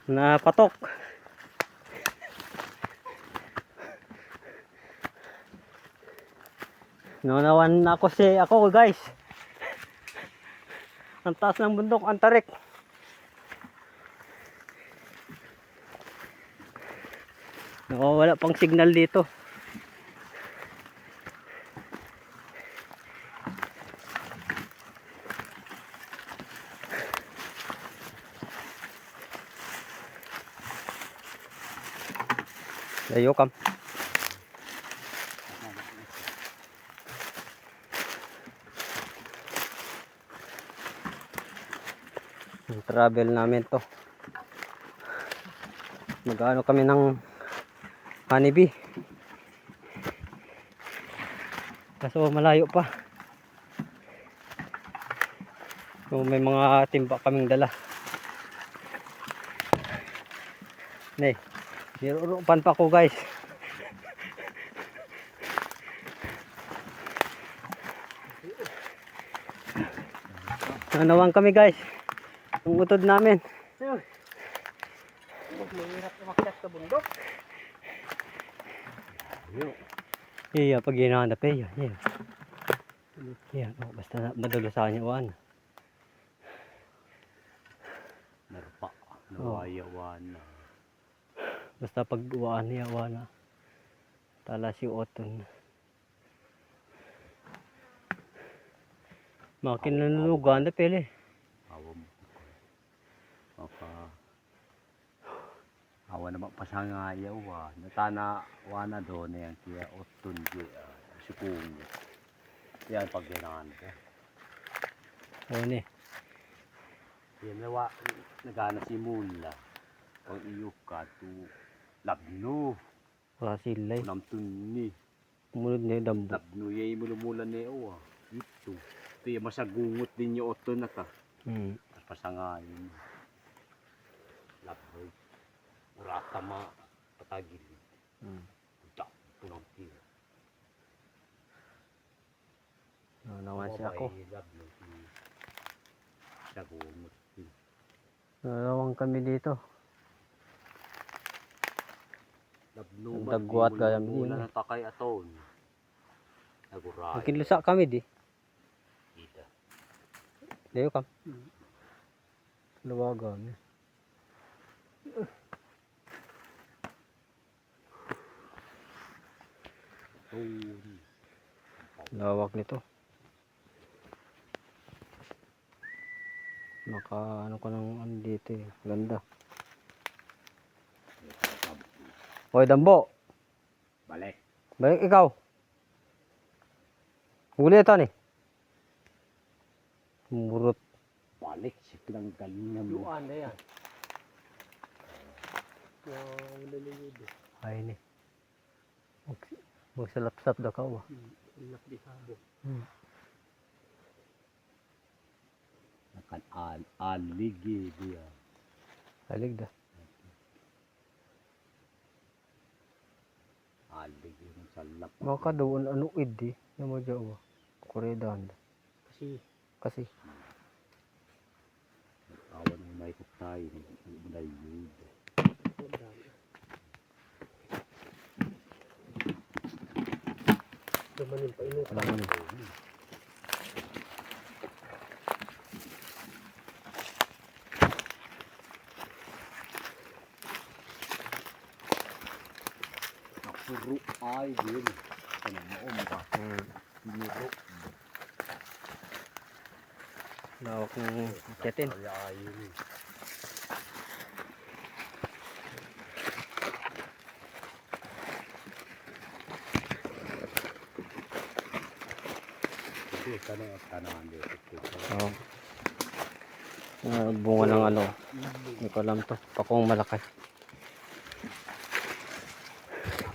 na patok. Naunawan na ako guys. Ang taas ng bundok, ang tarik. Wala pang signal dito. Layo kam. Yung travel namin to. Mag-ano kami ng honeybee. Kaso malayo pa. So may mga timba kaming dala. Nirurupan pa ko guys. Nanawang kami guys. Ang utod namin. Mahirap umakyat sa bundok. Iya, pag hinahanap iya. Iya, basta madulusan niya uwan. Narpa, nawayawan. Basta pag uwan niya uwan. Tala si Oton. Makin nanulugan na pili. Awam. Maka awan naman pasangayaw natana wana doon yan kaya Oton sipung. Yan pag ginahan ko. Oo ni. Yan nawa nagana si Mula. Pag iyok ka to labno. Wasilay. Namtun ni. Munod niya dambo. Labno yay mulumulan ni Owa. Ito. Ito yung masagungot din yung Oton na ta. Tapos pasangayin. Labno. Urata ma patagil. Utak. Tunang tira. Nawan siya ako. Labno. Sagungot. Narawang kami dito. Labno. Dagwat kaya mula na takay aton. Naguray. Makinlusa kami di. Ida. Layo kam. Luwagan. Lawak nito. Maka ano ko ng ano dito eh. Ganda. Hoy Dambo. Balik. Balik ikaw. Huli ito ni. Murot. Balik. Siklang galingan mo. Luan na yan. Yung luluyod. Ay ni. Magsalap-sap daw ka ba? Inak di sabo. Nakan aligi dia. Alig da. Aligi ng salap. Maka doon ano idi. Yung mo dyan ba? Kuredan. Kasi. Awan ng may kutay. Mulay yun. Dumanin pa ino. Alam mo. Nakuro ay din. Ano mo ba? Nuro. Lawak ng kitin. Ay ayun. Ito tanong at tanahan dito. Oo. Bunga ng ano. Hindi ko alam to. Pakong malaki.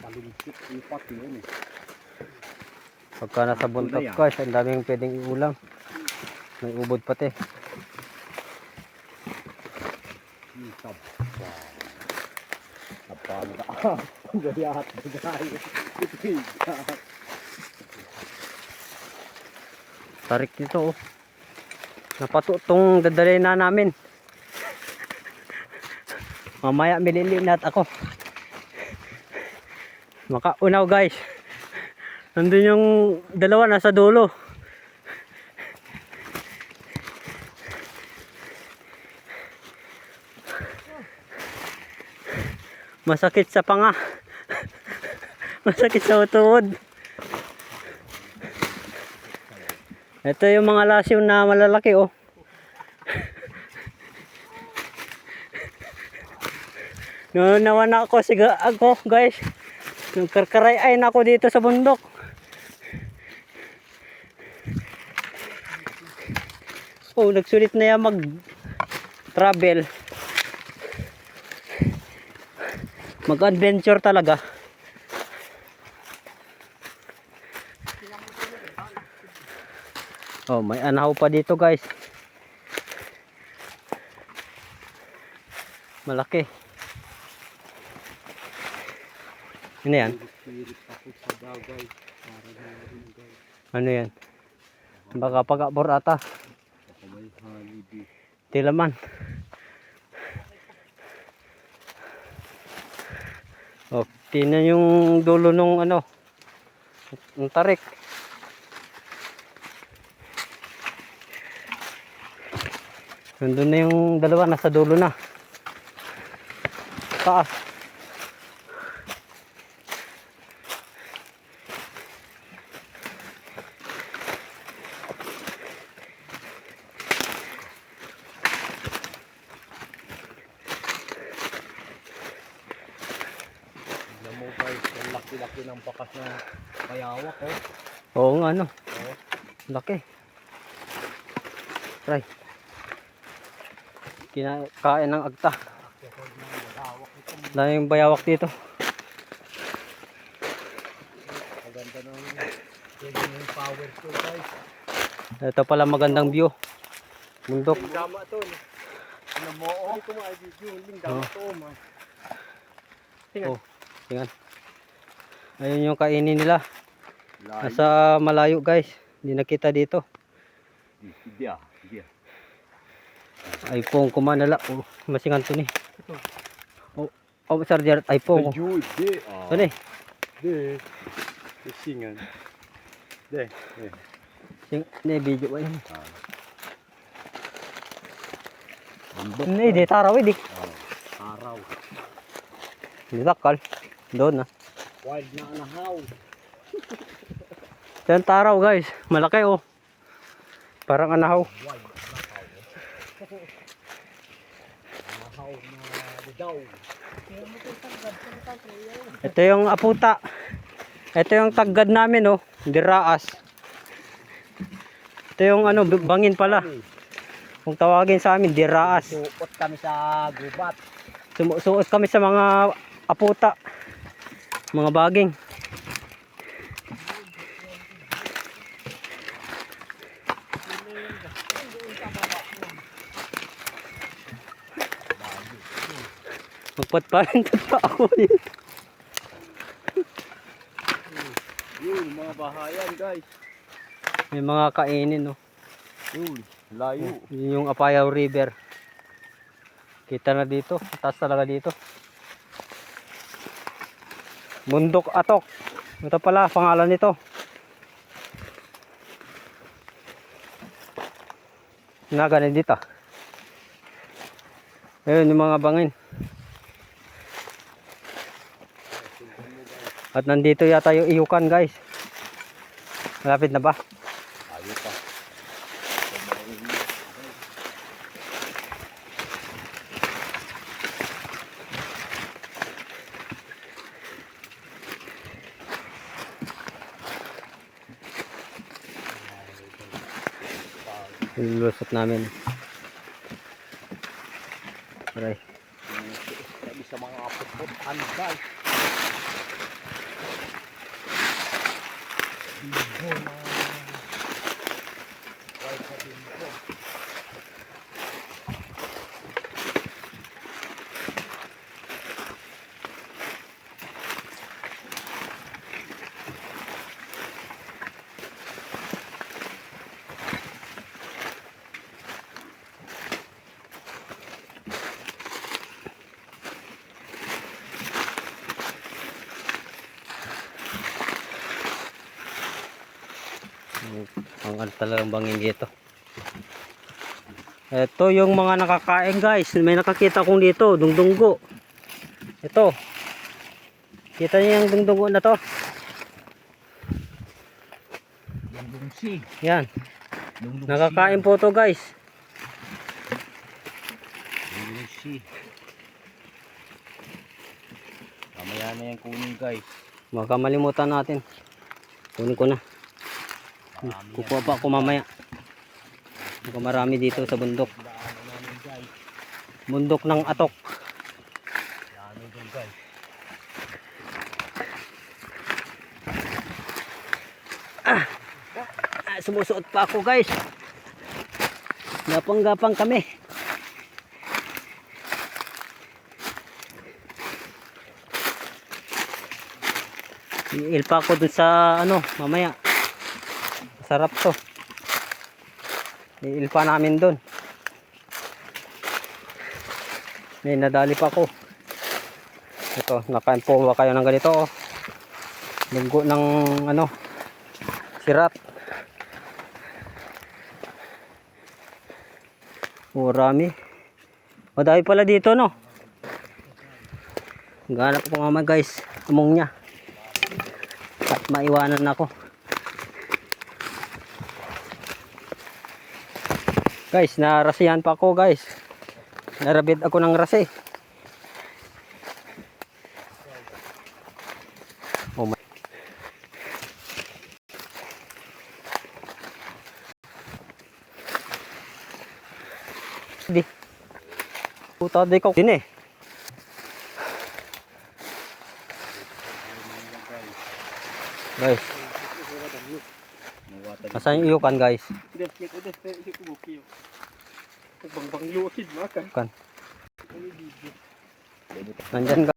Palingsik ipat yun eh. Pagka nasa buntot ka, ang daming pwedeng iulam. May ubod pati. Isap pa. Napala. Pagayat. Tarik nito oh. Napatutong dadalhin na namin. Mamaya mililinat ako. Makaunaw guys. Nandun yung dalawa nasa dulo. Masakit sa panga. Masakit sa utuod. Ito yung mga lasyo na malalaki oh. Nawan ako guys. Nagkarkarayan ako dito sa bundok. Oh, nagsulit na yan mag-travel. Mag-adventure talaga. Oh, may anahaw pa dito guys. Malaki. Ano yan? Ano yan? Baka pag-abor ata. Tilaman. Oh, tingnan yung dulo nung ano, ng tarik. Nandun na yung dalawa, nasa dulo na. Taas. Mo guys, ang laki-laki ng bakas ng bayawak oh. Oo nga ano. Laki. Try. Kinakain ng agta. Daming bayawak dito. Maganda ng power ko guys. Ito pala magandang view. Bundok. Dama to. Ano mo oh? Hindi ko ma-video. Hindi dama to. Oh, tingnan. Ayun yung kainin nila. Layo. Nasa malayo guys. Hindi nakita dito. Hindi ah. iPhone ko manala. Oh, masingan to ni. Oh, charger iPhone ko. Hindi. Ito ni. Hindi. Isingan. Hindi. Ni video ba yun? Bundok. Di taraw di. Araw. Di takal. Doon na. Wild na anahaw. Yan taraw guys. Malaki oh. Parang anahaw. Anahaw na didaw. Ito yung aputa. Ito yung taggad namin oh. Diraas. Ito yung ano, bangin pala. Kung tawagin sa amin, diraas. Suot kami sa gubat. Sumusuot kami sa mga aputa. Mga baging. Magpatpalan pa ako dito. Yun, mga bahayan guys. May mga kainin oh. Yun, layo. Yun yung Apayao River. Kita na dito. Taas talaga dito. Bundok Atok. Ito pala pangalan nito. Naganin dito. Ayun yung mga bangin. At nandito yata yung iyukan guys. Malapit na ba? Layo pa. Lulusot namin. Aray. Sabi sa mga apot-potan guys. Ang ano talagang bangin dito. Ito yung mga nakakain guys. May nakakita kong dito, dungdunggo. Ito. Kita niyo yung dungdunggo na to? Dungdungsi. Yan. Nakakain po to guys. Dungdungsi. Mamaya na yan kunin guys. Baka malimutan natin. Kunin ko na. Kukuha pa ako mamaya. Baka marami dito sa bundok. Bundok ng atok. Dami dun guys. Sumusuot pa ako guys. Gapang-gapang kami. Iilpa ko dun sa ano mamaya. Sarap to. Iilpa namin dun. May nadali pa ko. Ito, nakain po ba kayo ng ganito oh. Lunggo ng ano sirat. Marami. Madami pala dito no. Ganap ko nga guys. Among niya. At maiwanan ako. Guys, narasihan pa ako guys. Narabid ako ng rasi. Oh my. Di. Puta di ko din eh. Guys. Asan yung iukan guys? Udah, udah, kubuki. Bang-bang yukid makan. Kan. Nandyan